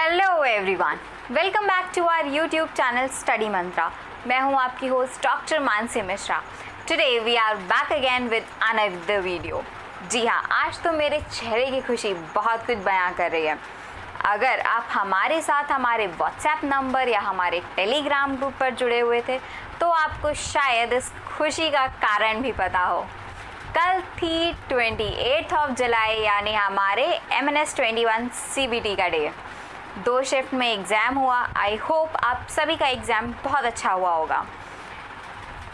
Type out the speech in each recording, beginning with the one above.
Hello everyone, welcome back to our YouTube channel study Mantra. मैं हूं आपकी host doctor Mansi Mishra. Today we are back again with another video. जी हाँ, आज तो मेरे चेहरे की खुशी बहुत कुछ बयां कर रही है। अगर आप हमारे साथ हमारे व्हाट्सएप नंबर या हमारे टेलीग्राम ग्रुप पर जुड़े हुए थे तो आपको शायद इस खुशी का कारण भी पता हो। कल थी 28 जुलाई यानी हमारे MNS 21 CBT का डे। 2 शिफ्ट में एग्ज़ाम हुआ। आई होप आप सभी का एग्ज़ाम बहुत अच्छा हुआ होगा।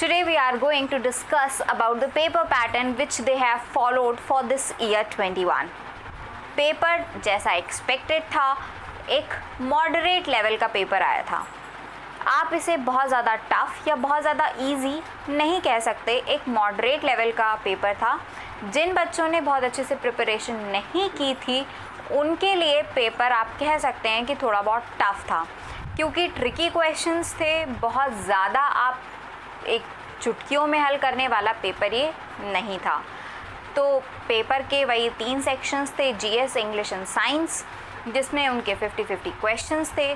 Today we are going to discuss about the paper pattern which they have followed for this year 21. Paper जैसा एक्सपेक्टेड था, एक मॉडरेट लेवल का पेपर आया था। आप इसे बहुत ज़्यादा टफ या बहुत ज़्यादा इजी नहीं कह सकते, एक मॉडरेट लेवल का पेपर था। जिन बच्चों ने बहुत अच्छे से प्रिपरेशन नहीं की थी उनके लिए पेपर आप कह सकते हैं कि थोड़ा बहुत टफ था, क्योंकि ट्रिकी क्वेश्चंस थे बहुत ज़्यादा। आप एक चुटकियों में हल करने वाला पेपर ये नहीं था। तो पेपर के वही 3 सेक्शंस थे, GS, इंग्लिश एंड साइंस, जिसमें उनके 50-50 क्वेश्चंस थे।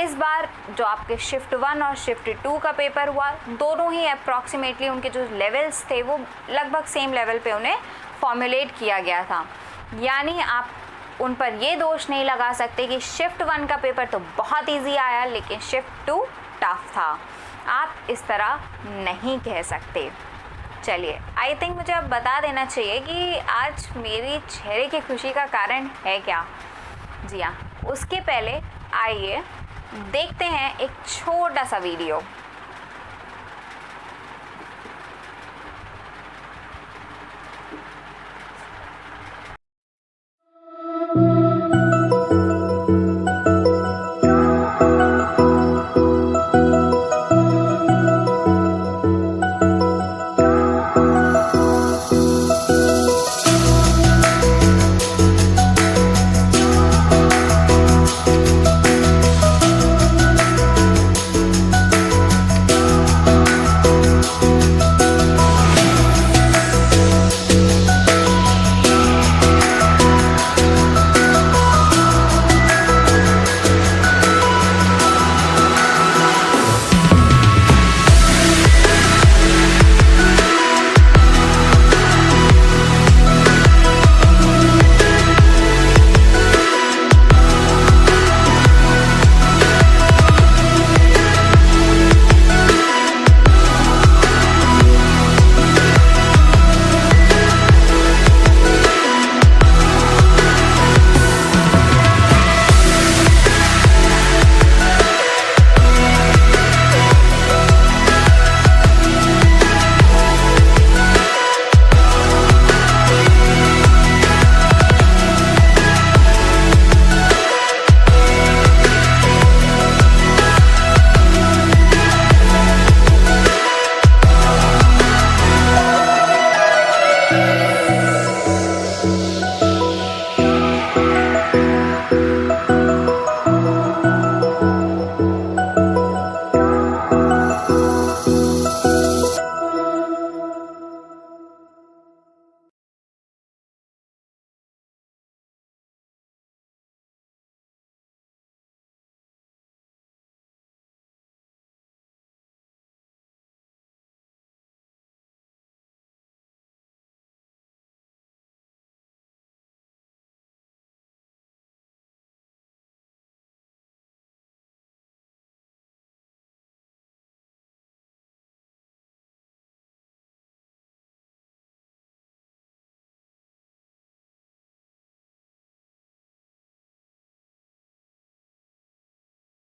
इस बार जो आपके शिफ्ट 1 और शिफ्ट 2 का पेपर हुआ, दोनों ही अप्रॉक्सीमेटली उनके जो लेवल्स थे वो लगभग सेम लेवल पे उन्हें फॉर्मुलेट किया गया था। यानी आप उन पर ये दोष नहीं लगा सकते कि शिफ्ट 1 का पेपर तो बहुत इजी आया लेकिन शिफ्ट 2 टफ था। आप इस तरह नहीं कह सकते। चलिए, आई थिंक मुझे अब बता देना चाहिए कि आज मेरी चेहरे की खुशी का कारण है क्या। जी हाँ, उसके पहले आइए देखते हैं एक छोटा सा वीडियो।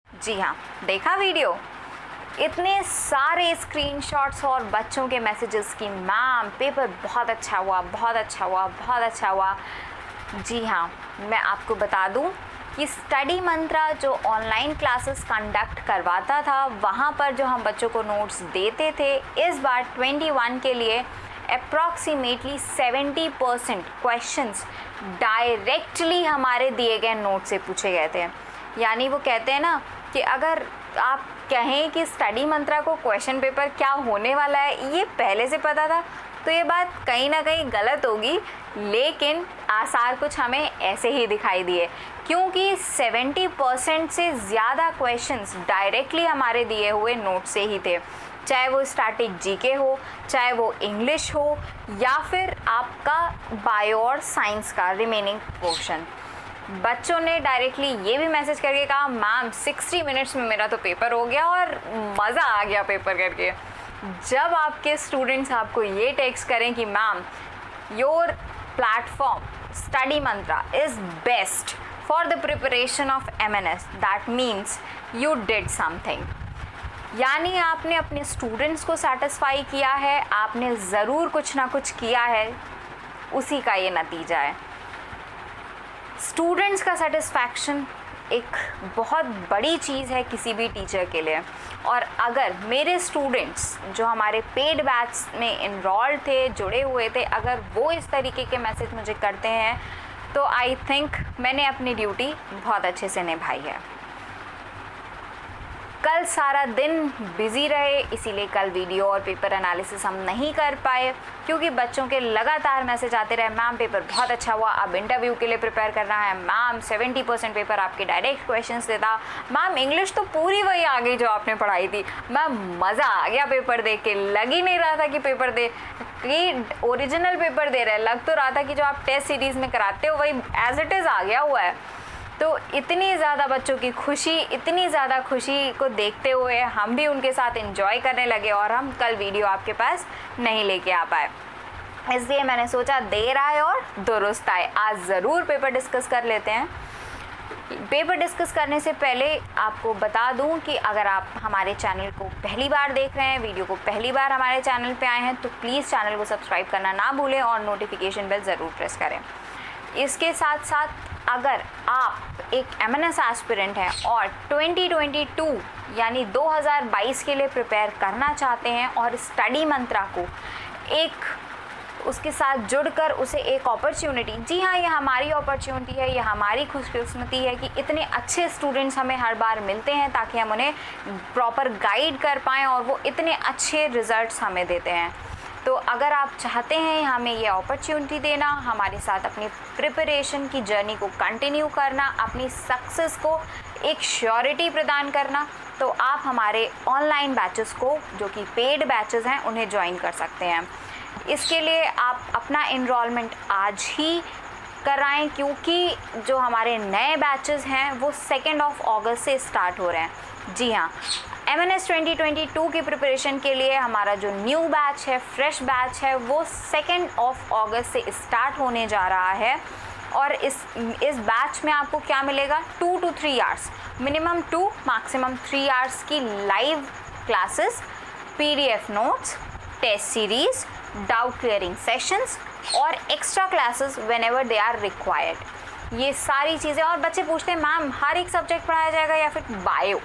जी हाँ, देखा वीडियो? इतने सारे स्क्रीनशॉट्स और बच्चों के मैसेजेस की मैम पेपर बहुत अच्छा हुआ, बहुत अच्छा हुआ, बहुत अच्छा हुआ। जी हाँ, मैं आपको बता दूं कि स्टडी मंत्रा जो ऑनलाइन क्लासेस कंडक्ट करवाता था वहाँ पर जो हम बच्चों को नोट्स देते थे, इस बार 21 के लिए अप्रॉक्सीमेटली 70% क्वेश्चंस डायरेक्टली हमारे दिए गए नोट से पूछे गए थे। यानी वो कहते हैं ना कि अगर आप कहें कि स्टडी मंत्रा को क्वेश्चन पेपर क्या होने वाला है ये पहले से पता था तो ये बात कहीं ना कहीं गलत होगी, लेकिन आसार कुछ हमें ऐसे ही दिखाई दिए, क्योंकि 70% से ज़्यादा क्वेश्चंस डायरेक्टली हमारे दिए हुए नोट से ही थे, चाहे वो स्टैटिक जीके हो, चाहे वो इंग्लिश हो, या फिर आपका बायो और साइंस का रिमेनिंग पोर्शन। बच्चों ने डायरेक्टली ये भी मैसेज करके कहा मैम 60 मिनट्स में मेरा तो पेपर हो गया और मज़ा आ गया पेपर करके। जब आपके स्टूडेंट्स आपको ये टेक्स्ट करें कि ma'am your platform study Mantra is best for the preparation of MNS, that means you did something, यानी आपने अपने स्टूडेंट्स को सेटिस्फाई किया है, आपने ज़रूर कुछ ना कुछ किया है, उसी का ये नतीजा है। स्टूडेंट्स का सेटिस्फैक्शन एक बहुत बड़ी चीज़ है किसी भी टीचर के लिए, और अगर मेरे स्टूडेंट्स जो हमारे पेड बैच में इनरोल्ड थे, जुड़े हुए थे, अगर वो इस तरीके के मैसेज मुझे करते हैं तो आई थिंक मैंने अपनी ड्यूटी बहुत अच्छे से निभाई है। कल सारा दिन बिज़ी रहे, इसीलिए कल वीडियो और पेपर एनालिसिस हम नहीं कर पाए, क्योंकि बच्चों के लगातार मैसेज आते रहे मैम पेपर बहुत अच्छा हुआ, अब इंटरव्यू के लिए प्रिपेयर करना है, मैम 70% पेपर आपके डायरेक्ट क्वेश्चंस देता, मैम इंग्लिश तो पूरी वही आ गई जो आपने पढ़ाई थी, मैम मज़ा आ गया पेपर दे के, लग ही नहीं रहा था कि पेपर दे कि ओरिजिनल पेपर दे रहे हैं, लग तो रहा था कि जो आप टेस्ट सीरीज़ में कराते हो वही एज इट इज़ आ गया हुआ है। तो इतनी ज़्यादा बच्चों की खुशी, इतनी ज़्यादा खुशी को देखते हुए हम भी उनके साथ एंजॉय करने लगे, और हम कल वीडियो आपके पास नहीं लेके आ पाए, इसलिए मैंने सोचा देर आए और दुरुस्त आए, आज ज़रूर पेपर डिस्कस कर लेते हैं। पेपर डिस्कस करने से पहले आपको बता दूं कि अगर आप हमारे चैनल को पहली बार देख रहे हैं, वीडियो को पहली बार हमारे चैनल पे आए हैं, तो प्लीज़ चैनल को सब्सक्राइब करना ना भूलें और नोटिफिकेशन बेल ज़रूर प्रेस करें। इसके साथ साथ अगर आप एक MNS एस्पिरेंट हैं और 2022 यानी 2022 के लिए प्रिपेयर करना चाहते हैं और स्टडी मंत्रा को एक उसके साथ जुड़कर उसे एक अपॉर्चुनिटी, जी हाँ ये हमारी अपॉर्चुनिटी है, ये हमारी खुशकिस्मती है कि इतने अच्छे स्टूडेंट्स हमें हर बार मिलते हैं ताकि हम उन्हें प्रॉपर गाइड कर पाएँ और वो इतने अच्छे रिज़ल्ट्स हमें देते हैं। तो अगर आप चाहते हैं हमें ये अपॉर्चुनिटी देना, हमारे साथ अपनी प्रिपरेशन की जर्नी को कंटिन्यू करना, अपनी सक्सेस को एक श्योरिटी प्रदान करना, तो आप हमारे ऑनलाइन बैचेस को जो कि पेड बैचेस हैं उन्हें ज्वाइन कर सकते हैं। इसके लिए आप अपना इनरोलमेंट आज ही कराएं, क्योंकि जो हमारे नए बैचेस हैं वो 2 अगस्त से स्टार्ट हो रहे हैं। जी हाँ, MNS 2022 की प्रिपरेशन के लिए हमारा जो न्यू बैच है, फ्रेश बैच है, वो 2 अगस्त से स्टार्ट होने जा रहा है, और इस बैच में आपको क्या मिलेगा, 2 to 3 hours, minimum 2 maximum 3 hours की live classes, PDF notes, test series, doubt clearing sessions और extra classes whenever they are required. ये सारी चीज़ें, और बच्चे पूछते हैं मैम हर एक सब्जेक्ट पढ़ाया जाएगा या फिर बायो,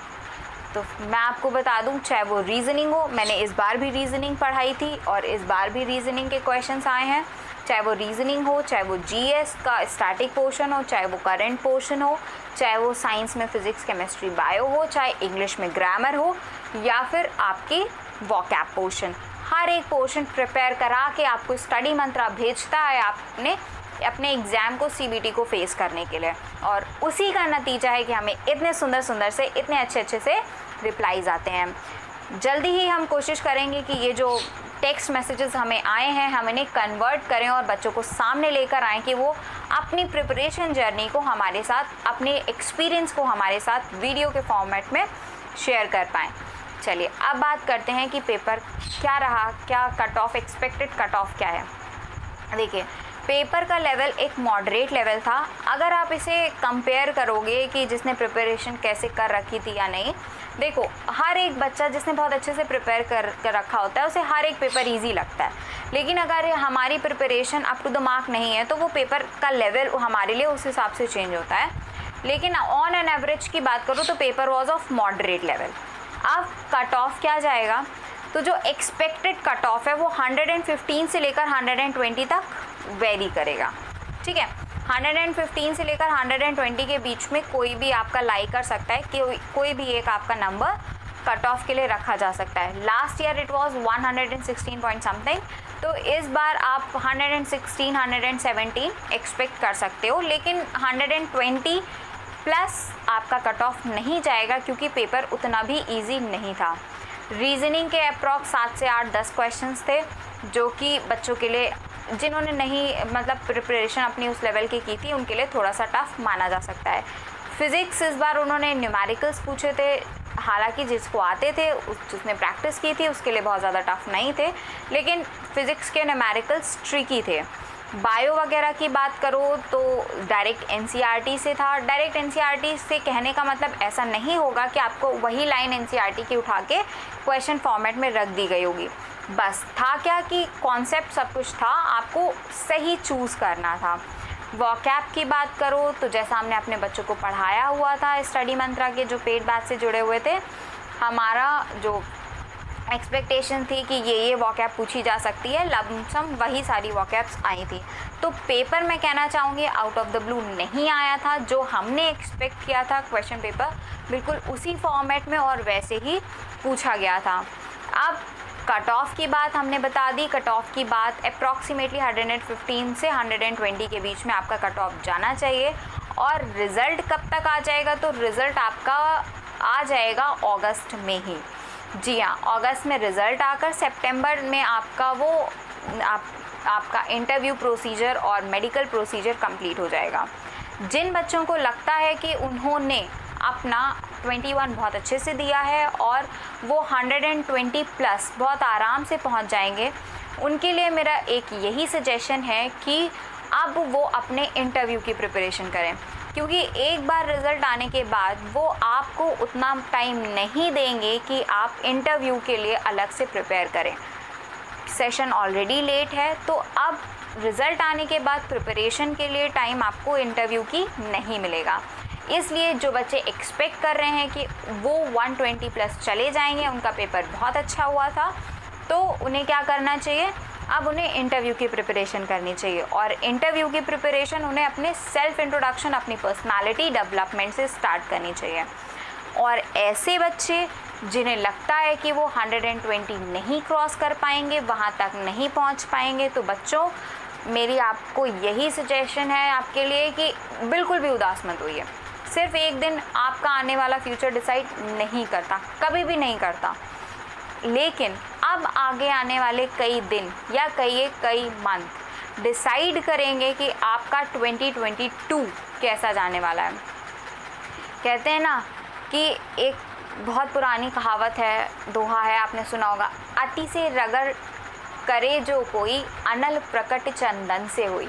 तो मैं आपको बता दूं चाहे वो रीजनिंग हो, मैंने इस बार भी रीजनिंग पढ़ाई थी और इस बार भी रीजनिंग के क्वेश्चंस आए हैं, चाहे वो रीजनिंग हो, चाहे वो GS का स्टैटिक पोर्शन हो, चाहे वो करंट पोर्शन हो, चाहे वो साइंस में फिजिक्स केमिस्ट्री बायो हो, चाहे इंग्लिश में ग्रामर हो, या फिर आपकी वोकैब पोर्शन, हर एक पोर्शन प्रिपेयर करा के आपको स्टडी मंत्रा भेजता है अपने एग्ज़ाम को, CBT को फेस करने के लिए, और उसी का नतीजा है कि हमें इतने सुंदर सुंदर से, इतने अच्छे अच्छे से रिप्लाईज आते हैं। जल्दी ही हम कोशिश करेंगे कि ये जो टेक्स्ट मैसेजेस हमें आए हैं हम इन्हें कन्वर्ट करें और बच्चों को सामने लेकर आएँ कि वो अपनी प्रिपरेशन जर्नी को हमारे साथ, अपने एक्सपीरियंस को हमारे साथ वीडियो के फॉर्मेट में शेयर कर पाएँ। चलिए अब बात करते हैं कि पेपर क्या रहा, क्या cut off, expected cut off क्या है। देखिए पेपर का लेवल एक मॉडरेट लेवल था। अगर आप इसे कंपेयर करोगे कि जिसने प्रिपरेशन कैसे कर रखी थी या नहीं, देखो हर एक बच्चा जिसने बहुत अच्छे से प्रिपेयर कर रखा होता है उसे हर एक पेपर इजी लगता है, लेकिन अगर हमारी preparation up to the mark नहीं है तो वो पेपर का लेवल हमारे लिए उस हिसाब से चेंज होता है। लेकिन ऑन एन एवरेज की बात करूँ तो paper was of moderate level. अब कट ऑफ क्या जाएगा, तो जो एक्सपेक्टेड कट ऑफ है वो 115 से लेकर 120 तक वेरी करेगा। ठीक है, 115 से लेकर 120 के बीच में कोई भी आपका लाई कर सकता है कि कोई भी एक आपका नंबर कट ऑफ के लिए रखा जा सकता है। Last year it was 116 point something, तो इस बार आप 116, 117 एक्सपेक्ट कर सकते हो, लेकिन 120 प्लस आपका कट ऑफ नहीं जाएगा क्योंकि पेपर उतना भी इजी नहीं था। रीजनिंग के अप्रॉक्स 7 से 8-10 क्वेश्चंस थे जो कि बच्चों के लिए, जिन्होंने नहीं मतलब प्रिपरेशन अपनी उस लेवल की थी, उनके लिए थोड़ा सा टफ माना जा सकता है। फिज़िक्स इस बार उन्होंने न्यूमेरिकल्स पूछे थे, हालांकि जिसको आते थे जिसने प्रैक्टिस की थी उसके लिए बहुत ज़्यादा टफ नहीं थे, लेकिन फ़िज़िक्स के न्यूमेरिकल्स ट्रिकी थे। बायो वगैरह की बात करो तो डायरेक्ट एनसीईआरटी से था। डायरेक्ट एनसीईआरटी से कहने का मतलब ऐसा नहीं होगा कि आपको वही लाइन एनसीईआरटी की उठा के क्वेश्चन फॉर्मेट में रख दी गई होगी। बस था क्या कि कॉन्सेप्ट सब कुछ था, आपको सही चूज़ करना था। वॉकैब की बात करो तो जैसा हमने अपने बच्चों को पढ़ाया हुआ था स्टडी मंत्रा के जो पेड बैच से जुड़े हुए थे, हमारा जो एक्सपेक्टेशन थी कि ये वॉकैब पूछी जा सकती है, लमसम वही सारी वॉकैब्स आई थी। तो पेपर मैं कहना चाहूँगी आउट ऑफ द ब्लू नहीं आया था। जो हमने एक्सपेक्ट किया था क्वेश्चन पेपर बिल्कुल उसी फॉर्मेट में और वैसे ही पूछा गया था। अब कट ऑफ की बात हमने बता दी। कट ऑफ की बात अप्रॉक्सीमेटली 115 से 120 के बीच में आपका कट ऑफ जाना चाहिए। और रिज़ल्ट कब तक आ जाएगा? तो रिज़ल्ट आपका आ जाएगा अगस्त में ही। जी हाँ, अगस्त में रिज़ल्ट आकर सितंबर में आपका आपका इंटरव्यू प्रोसीजर और मेडिकल प्रोसीजर कंप्लीट हो जाएगा। जिन बच्चों को लगता है कि उन्होंने अपना 21 बहुत अच्छे से दिया है और वो 120 प्लस बहुत आराम से पहुंच जाएंगे, उनके लिए मेरा एक यही सजेशन है कि अब वो अपने इंटरव्यू की प्रिपरेशन करें, क्योंकि एक बार रिज़ल्ट आने के बाद वो आपको उतना टाइम नहीं देंगे कि आप इंटरव्यू के लिए अलग से प्रिपेयर करें। सेशन ऑलरेडी लेट है, तो अब रिज़ल्ट आने के बाद प्रिपरेशन के लिए टाइम आपको इंटरव्यू की नहीं मिलेगा। इसलिए जो बच्चे एक्सपेक्ट कर रहे हैं कि वो 120 प्लस चले जाएंगे, उनका पेपर बहुत अच्छा हुआ था, तो उन्हें क्या करना चाहिए? अब उन्हें इंटरव्यू की प्रिपरेशन करनी चाहिए। और इंटरव्यू की प्रिपरेशन उन्हें अपने सेल्फ इंट्रोडक्शन, अपनी पर्सनालिटी डेवलपमेंट से स्टार्ट करनी चाहिए। और ऐसे बच्चे जिन्हें लगता है कि वो 120 नहीं क्रॉस कर पाएंगे, वहाँ तक नहीं पहुँच पाएंगे, तो बच्चों मेरी आपको यही सजेशन है आपके लिए कि बिल्कुल भी उदास मत होइए। सिर्फ एक दिन आपका आने वाला फ्यूचर डिसाइड नहीं करता, कभी भी नहीं करता, लेकिन अब आगे आने वाले कई दिन या कई मंथ डिसाइड करेंगे कि आपका 2022 कैसा जाने वाला है। कहते हैं ना कि एक बहुत पुरानी कहावत है, दोहा है, आपने सुना होगा, अति से रगड़ करे जो कोई अनल प्रकट चंदन से हुई।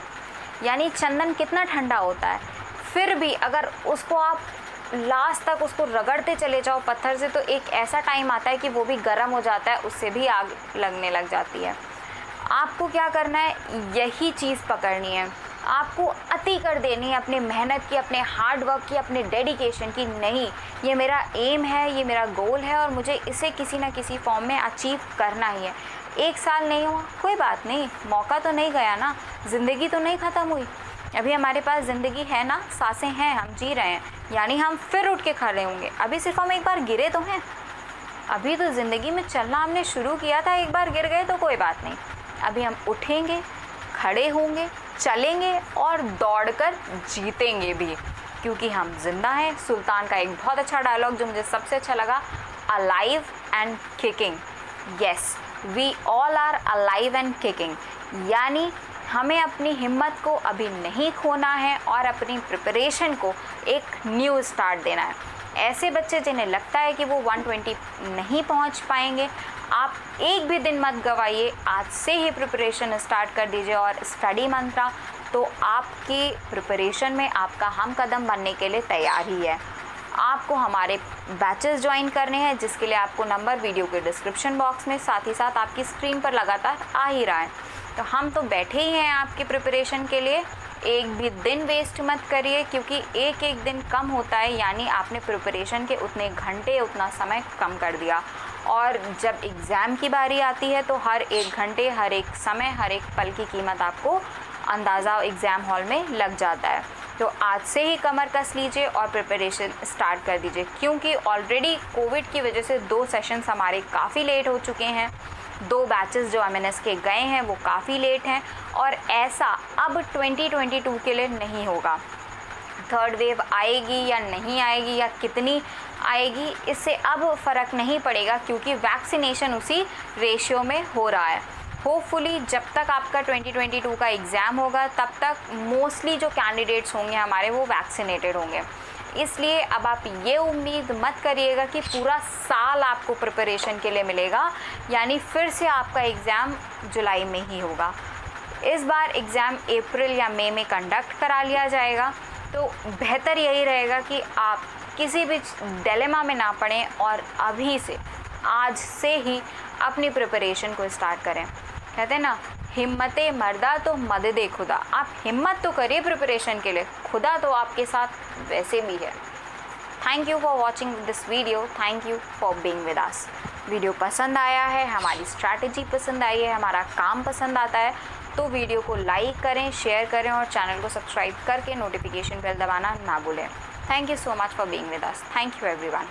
यानी चंदन कितना ठंडा होता है, फिर भी अगर उसको आप लास्ट तक उसको रगड़ते चले जाओ पत्थर से, तो एक ऐसा टाइम आता है कि वो भी गर्म हो जाता है, उससे भी आग लगने लग जाती है। आपको क्या करना है? यही चीज़ पकड़नी है, आपको अति कर देनी है अपनी मेहनत की, अपने हार्ड वर्क की, अपने डेडिकेशन की। नहीं, ये मेरा एम है, ये मेरा गोल है और मुझे इसे किसी ना किसी फॉर्म में अचीव करना ही है। 1 साल नहीं हुआ, कोई बात नहीं, मौका तो नहीं गया ना, ज़िंदगी तो नहीं ख़त्म हुई, अभी हमारे पास ज़िंदगी है ना, सांसें हैं, हम जी रहे हैं, यानी हम फिर उठ के खड़े होंगे। अभी सिर्फ हम एक बार गिरे तो हैं, अभी तो ज़िंदगी में चलना हमने शुरू किया था, एक बार गिर गए तो कोई बात नहीं, अभी हम उठेंगे, खड़े होंगे, चलेंगे और दौड़कर जीतेंगे भी, क्योंकि हम जिंदा हैं। सुल्तान का एक बहुत अच्छा डायलॉग जो मुझे सबसे अच्छा लगा, alive and kicking. Yes, we all are alive and kicking, यानी हमें अपनी हिम्मत को अभी नहीं खोना है और अपनी प्रिपरेशन को एक न्यू स्टार्ट देना है। ऐसे बच्चे जिन्हें लगता है कि वो 120 नहीं पहुंच पाएंगे, आप एक भी दिन मत गवाइए, आज से ही प्रिपरेशन स्टार्ट कर दीजिए। और स्टडी मंत्रा तो आपकी प्रिपरेशन में आपका हम कदम बनने के लिए तैयार ही है। आपको हमारे बैचेस ज्वाइन करने हैं, जिसके लिए आपको नंबर वीडियो के डिस्क्रिप्शन बॉक्स में, साथ ही साथ आपकी स्क्रीन पर लगातार आ ही रहा है। तो हम तो बैठे ही हैं आपकी प्रिपरेशन के लिए, एक भी दिन वेस्ट मत करिए, क्योंकि एक एक दिन कम होता है, यानी आपने प्रिपरेशन के उतने घंटे, उतना समय कम कर दिया। और जब एग्ज़ाम की बारी आती है तो हर एक घंटे, हर एक समय, हर एक पल की कीमत आपको अंदाज़ा एग्ज़ाम हॉल में लग जाता है। तो आज से ही कमर कस लीजिए और प्रिपरेशन स्टार्ट कर दीजिए, क्योंकि ऑलरेडी कोविड की वजह से 2 सेशंस हमारे काफ़ी लेट हो चुके हैं। 2 बैचेस जो MNS के गए हैं वो काफ़ी लेट हैं और ऐसा अब 2022 के लिए नहीं होगा। थर्ड वेव आएगी या नहीं आएगी या कितनी आएगी, इससे अब फ़र्क नहीं पड़ेगा क्योंकि वैक्सीनेशन उसी रेशियो में हो रहा है। होपफुली जब तक आपका 2022 का एग्ज़ाम होगा तब तक मोस्टली जो कैंडिडेट्स होंगे हमारे वो वैक्सीनेटेड होंगे। इसलिए अब आप ये उम्मीद मत करिएगा कि पूरा साल आपको प्रिपरेशन के लिए मिलेगा, यानी फिर से आपका एग्ज़ाम जुलाई में ही होगा। इस बार एग्ज़ाम अप्रैल या मई में कंडक्ट करा लिया जाएगा, तो बेहतर यही रहेगा कि आप किसी भी डिलेमा में ना पड़ें और अभी से, आज से ही अपनी प्रिपरेशन को स्टार्ट करें। कहते हैं ना, हिम्मते मर्दा तो मददे खुदा। आप हिम्मत तो करिए प्रिपरेशन के लिए, खुदा तो आपके साथ वैसे भी है। Thank you for watching this video, thank you for being with us. Video पसंद आया है, हमारी स्ट्रैटेजी पसंद आई है, हमारा काम पसंद आता है तो वीडियो को लाइक करें, शेयर करें और चैनल को सब्सक्राइब करके नोटिफिकेशन बेल दबाना ना भूलें। Thank you so much for being with us. Thank you everyone.